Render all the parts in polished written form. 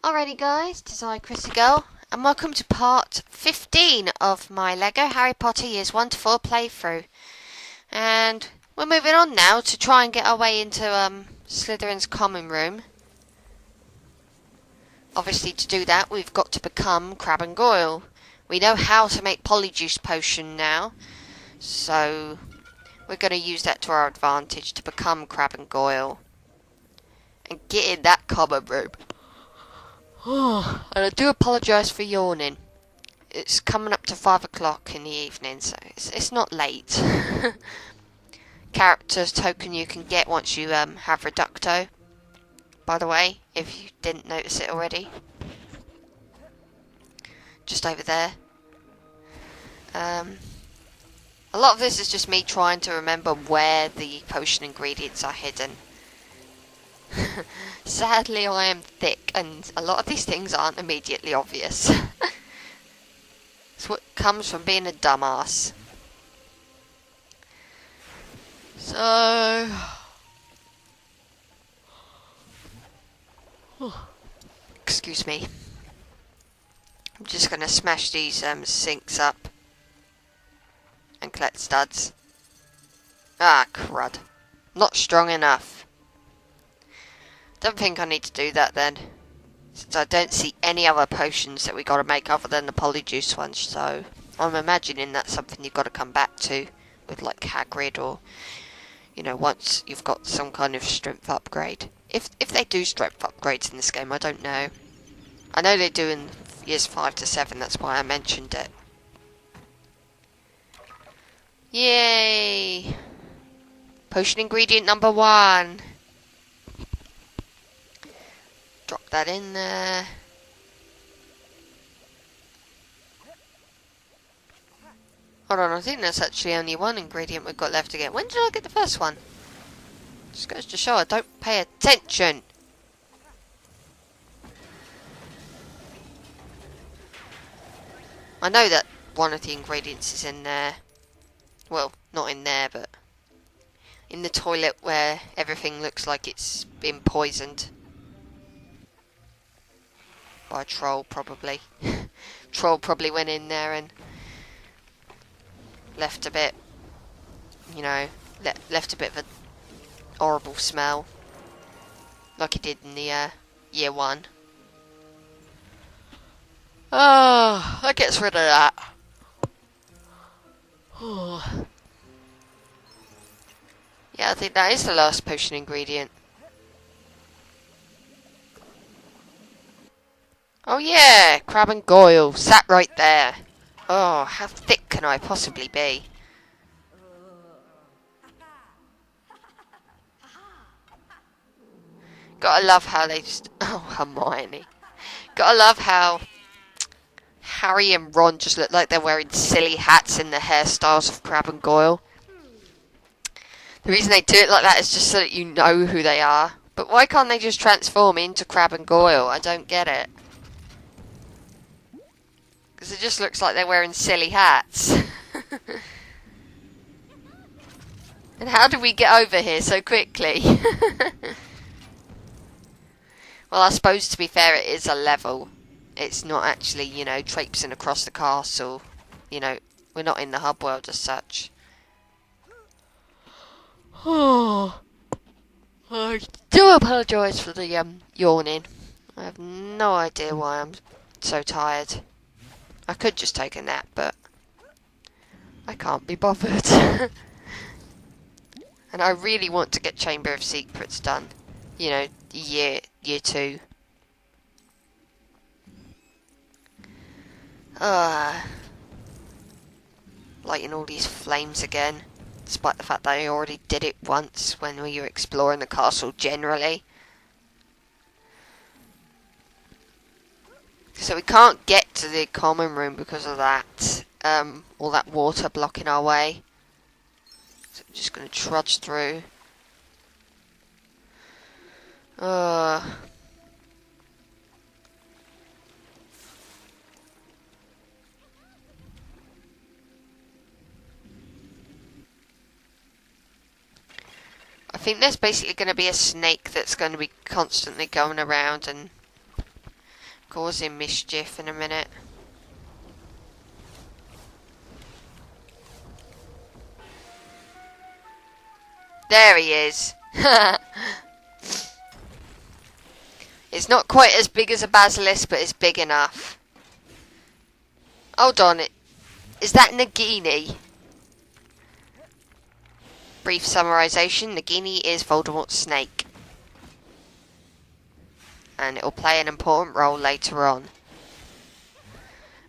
Alrighty guys, this is ChrissieGirl, and welcome to part 15 of my LEGO Harry Potter Years 1 to 4 playthrough. And we're moving on now to try and get our way into Slytherin's common room. Obviously to do that we've got to become Crabbe and Goyle. We know how to make Polyjuice Potion now, so we're going to use that to our advantage to become Crabbe and Goyle. And get in that common room. And I do apologise for yawning. It's coming up to 5 o'clock in the evening, so it's not late. Characters token you can get once you have Reducto, by the way, if you didn't notice it already. Just over there. A lot of this is just me trying to remember where the potion ingredients are hidden. Sadly, I am thick, and a lot of these things aren't immediately obvious. It's what comes from being a dumbass. So... excuse me. I'm just going to smash these sinks up and collect studs. Ah, crud. Not strong enough. Don't think I need to do that then, since I don't see any other potions that we got to make other than the Polyjuice ones, so I'm imagining that's something you've got to come back to with like Hagrid, or you know, once you've got some kind of strength upgrade. If they do strength upgrades in this game, I don't know. I know they do in years 5 to 7, that's why I mentioned it. Yay! Potion ingredient number 1. Drop that in there. Hold on, I think there's actually only one ingredient we've got left to get. When did I get the first one? Just goes to show I don't pay attention. I know that one of the ingredients is in there. Well, not in there, but in the toilet where everything looks like it's been poisoned. By a troll, probably. Troll probably went in there and left a bit, you know, left a bit of a horrible smell, like he did in the year 1. Oh, that gets rid of that. Oh. Yeah, I think that is the last potion ingredient. Oh yeah, Crabbe and Goyle, sat right there. Oh, how thick can I possibly be? Gotta love how they just... oh, Hermione. Gotta love how Harry and Ron just look like they're wearing silly hats in the hairstyles of Crabbe and Goyle. The reason they do it like that is just so that you know who they are. But why can't they just transform into Crabbe and Goyle? I don't get it. Because it just looks like they're wearing silly hats. And how did we get over here so quickly? Well, I suppose to be fair it is a level. It's not actually, you know, traipsing across the castle. You know, we're not in the hub world as such. Oh, I do apologise for the yawning. I have no idea why I'm so tired. I could just take a nap, but I can't be bothered. And I really want to get Chamber of Secrets done. You know, year 2. Lighting all these flames again, despite the fact that I already did it once when we were exploring the castle generally. So we can't get to the common room because of that, all that water blocking our way. So I'm just going to trudge through. I think there's basically going to be a snake that's going to be constantly going around and causing mischief in a minute. There he is. It's not quite as big as a basilisk, but it's big enough. Hold on, is that Nagini? Brief summarization, Nagini is Voldemort's snake. And it'll play an important role later on.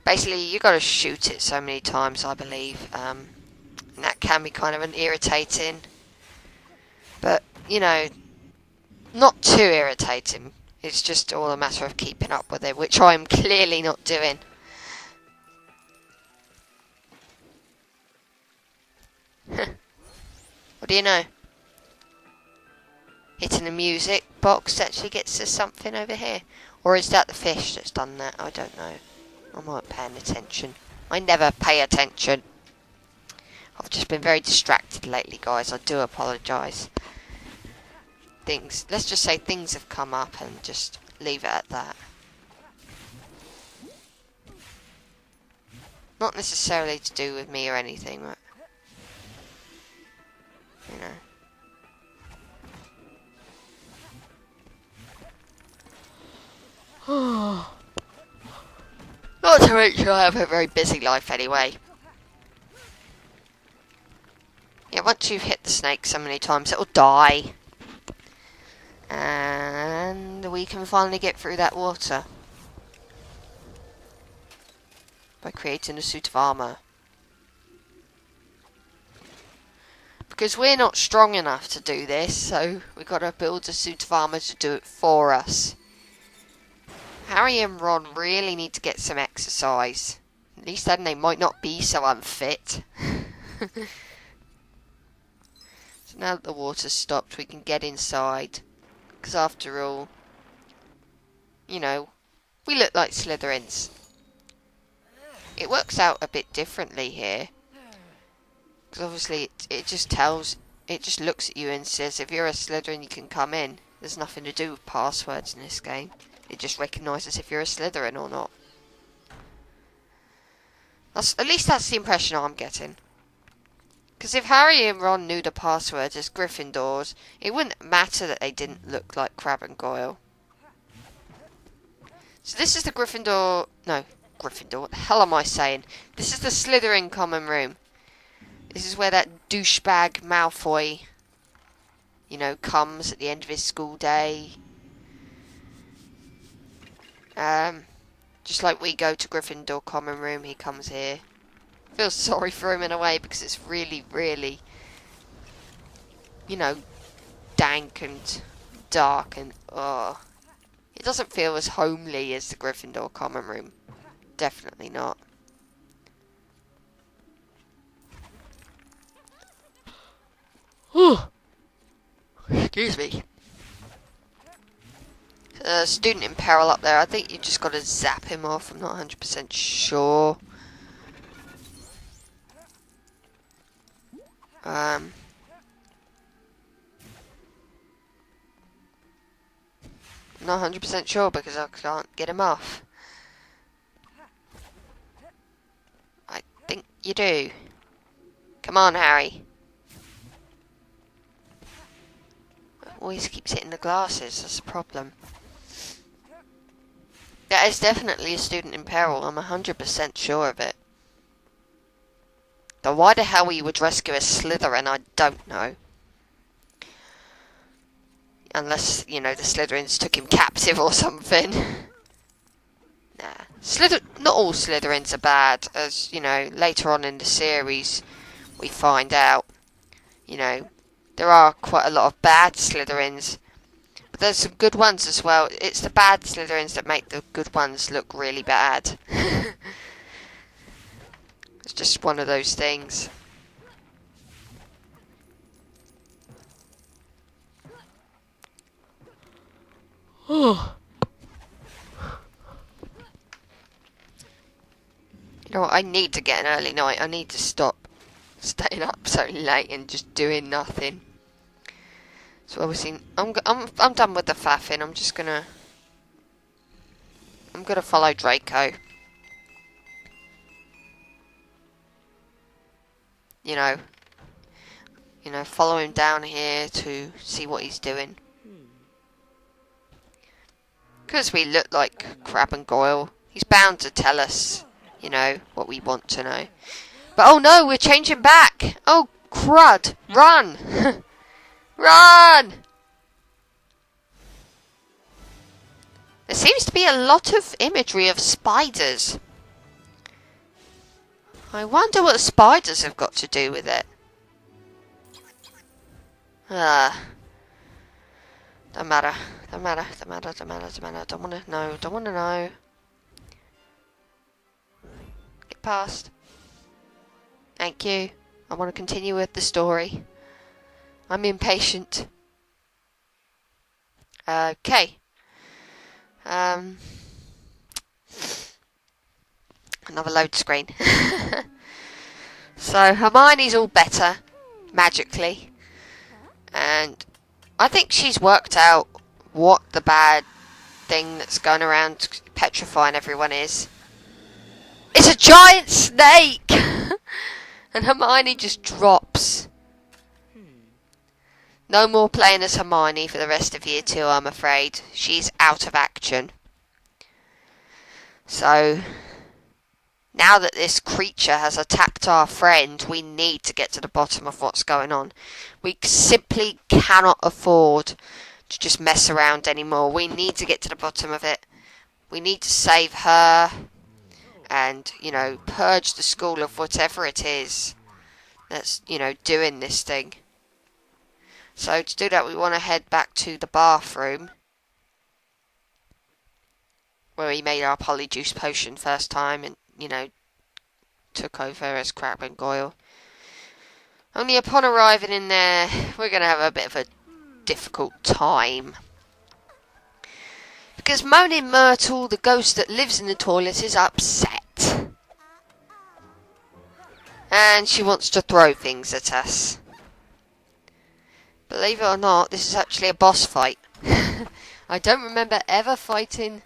Basically, you gotta shoot it so many times, I believe. And that can be kind of an irritating. But, you know, not too irritating. It's just all a matter of keeping up with it, which I'm clearly not doing. What do you know? Hitting the music box actually gets us something over here. Or is that the fish that's done that? I don't know. I'm not paying attention. I never pay attention. I've just been very distracted lately, guys. I do apologise. Let's just say things have come up and just leave it at that. Not necessarily to do with me or anything, but, you know. Not to make sure I have a very busy life anyway. Yeah, once you've hit the snake so many times, it'll die. And we can finally get through that water. By creating a suit of armour. Because we're not strong enough to do this, so we've got to build a suit of armour to do it for us. Harry and Ron really need to get some exercise. At least then they might not be so unfit. So now that the water's stopped, we can get inside. Because after all, you know, we look like Slytherins. It works out a bit differently here. Because obviously it just looks at you and says, if you're a Slytherin, you can come in. There's nothing to do with passwords in this game. It just recognises if you're a Slytherin or not. At least that's the impression I'm getting. Because if Harry and Ron knew the password as Gryffindors, it wouldn't matter that they didn't look like Crabbe and Goyle. So this is the Gryffindor... No, Gryffindor. What the hell am I saying? This is the Slytherin common room. This is where that douchebag Malfoy, you know, comes at the end of his school day. Just like we go to Gryffindor common room, he comes here. I feel sorry for him in a way because it's really, really, you know, dank and dark and it doesn't feel as homely as the Gryffindor common room. Definitely not. Excuse me. Student in peril up there. I think you just got to zap him off. I'm not 100% sure. Not 100% sure because I can't get him off. I think you do. Come on, Harry. Always keeps hitting the glasses. That's a problem. That is definitely a student in peril. I'm 100% sure of it. Though why the hell you would rescue a Slytherin, I don't know. Unless, you know, the Slytherins took him captive or something. Nah. Not all Slytherins are bad, as, you know, later on in the series we find out. You know, there are quite a lot of bad Slytherins. But there's some good ones as well. It's the bad Slytherins that make the good ones look really bad. It's just one of those things. Oh. You know what? I need to get an early night. I need to stop staying up so late and just doing nothing. So obviously, I'm done with the faffing. I'm gonna follow Draco. You know, follow him down here to see what he's doing. Because we look like Crab and Goyle, he's bound to tell us, what we want to know. But oh no, we're changing back! Oh, crud! Run! Run! There seems to be a lot of imagery of spiders. I wonder what spiders have got to do with it. Don't matter. Don't matter. Don't wanna know. Get past. Thank you. I want to continue with the story. I'm impatient. Okay. Another load screen. So Hermione's all better, magically. And I think she's worked out what the bad thing that's going around petrifying everyone is. It's a giant snake! And Hermione just drops. No more playing as Hermione for the rest of year 2, I'm afraid. She's out of action. So, now that this creature has attacked our friend, we need to get to the bottom of what's going on. We simply cannot afford to just mess around anymore. We need to get to the bottom of it. We need to save her and, purge the school of whatever it is that's, doing this thing. So to do that, we want to head back to the bathroom where we made our polyjuice potion first time and, took over as Crab and Goyle. Only upon arriving in there, we're going to have a bit of a difficult time. Because Moaning Myrtle, the ghost that lives in the toilet, is upset. And she wants to throw things at us. Believe it or not, this is actually a boss fight. I don't remember ever fighting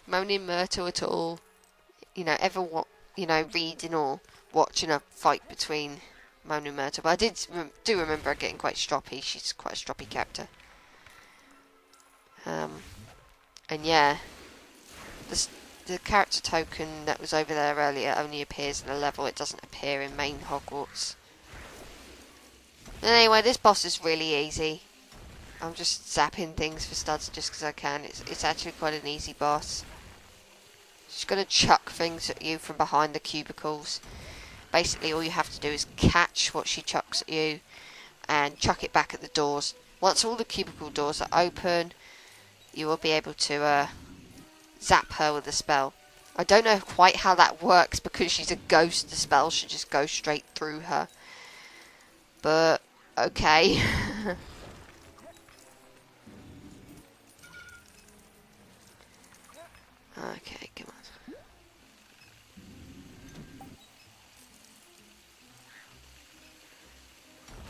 Moaning Myrtle at all. Reading or watching a fight between Moaning Myrtle. But I do remember her getting quite stroppy. She's quite a stroppy character. And yeah, the character token that was over there earlier only appears in a level. It doesn't appear in main Hogwarts. Anyway, this boss is really easy. I'm just zapping things for studs just because I can. It's actually quite an easy boss. She's going to chuck things at you from behind the cubicles. Basically, all you have to do is catch what she chucks at you and chuck it back at the doors. Once all the cubicle doors are open, you will be able to zap her with a spell. I don't know quite how that works because she's a ghost. The spell should just go straight through her. But, okay. Okay, come on.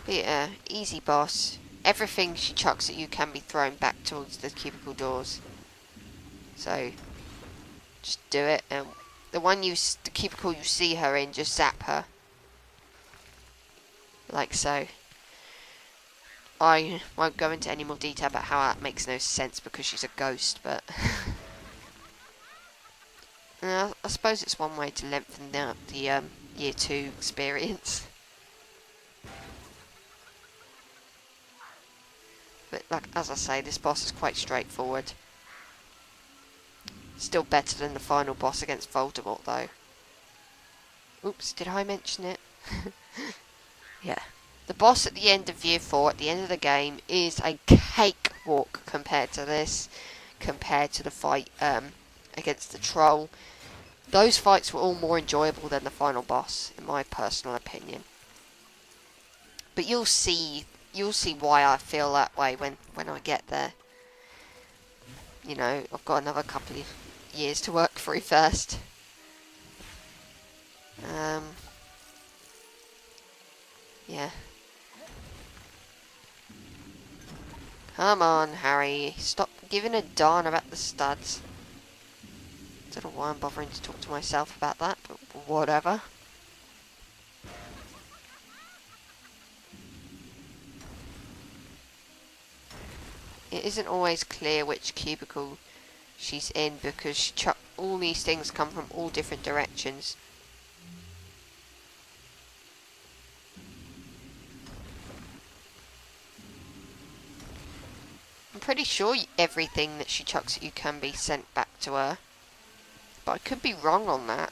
But yeah, easy boss. Everything she chucks at you can be thrown back towards the cubicle doors. So, just do it. And the cubicle you see her in, just zap her. Like so. I won't go into any more detail about how that makes no sense because she's a ghost, but... I suppose it's one way to lengthen the year 2 experience. But as I say, this boss is quite straightforward. Still better than the final boss against Voldemort, though. Oops, did I mention it? Yeah. The boss at the end of Year 4, at the end of the game, is a cakewalk compared to this. Compared to the fight against the troll. Those fights were all more enjoyable than the final boss, in my personal opinion. But you'll see why I feel that way when I get there. I've got another couple of years to work through first. Yeah. Come on, Harry. Stop giving a darn about the studs. Don't know why I'm bothering to talk to myself about that, but whatever. It isn't always clear which cubicle she's in because all these things come from all different directions. I'm pretty sure everything that she chucks at you can be sent back to her. But I could be wrong on that.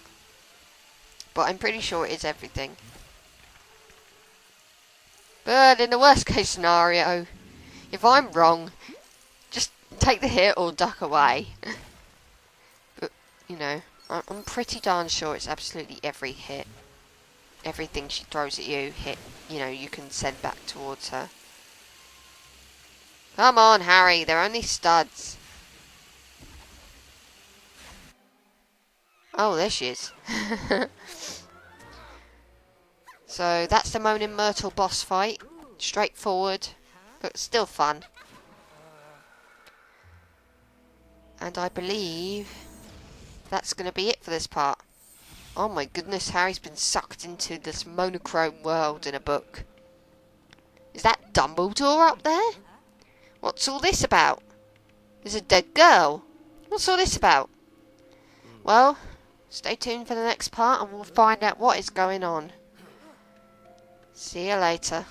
But I'm pretty sure it is everything. But in the worst case scenario, if I'm wrong, just take the hit or duck away. But, you know, I'm pretty darn sure it's absolutely every hit. Everything she throws at you, you can send back towards her. Come on, Harry, they're only studs. Oh, there she is. So, that's the Moaning Myrtle boss fight. Straightforward, but still fun. And I believe that's going to be it for this part. Oh my goodness, Harry's been sucked into this monochrome world in a book. Is that Dumbledore up there? What's all this about? There's a dead girl. What's all this about? Well, stay tuned for the next part and we'll find out what is going on. See you later.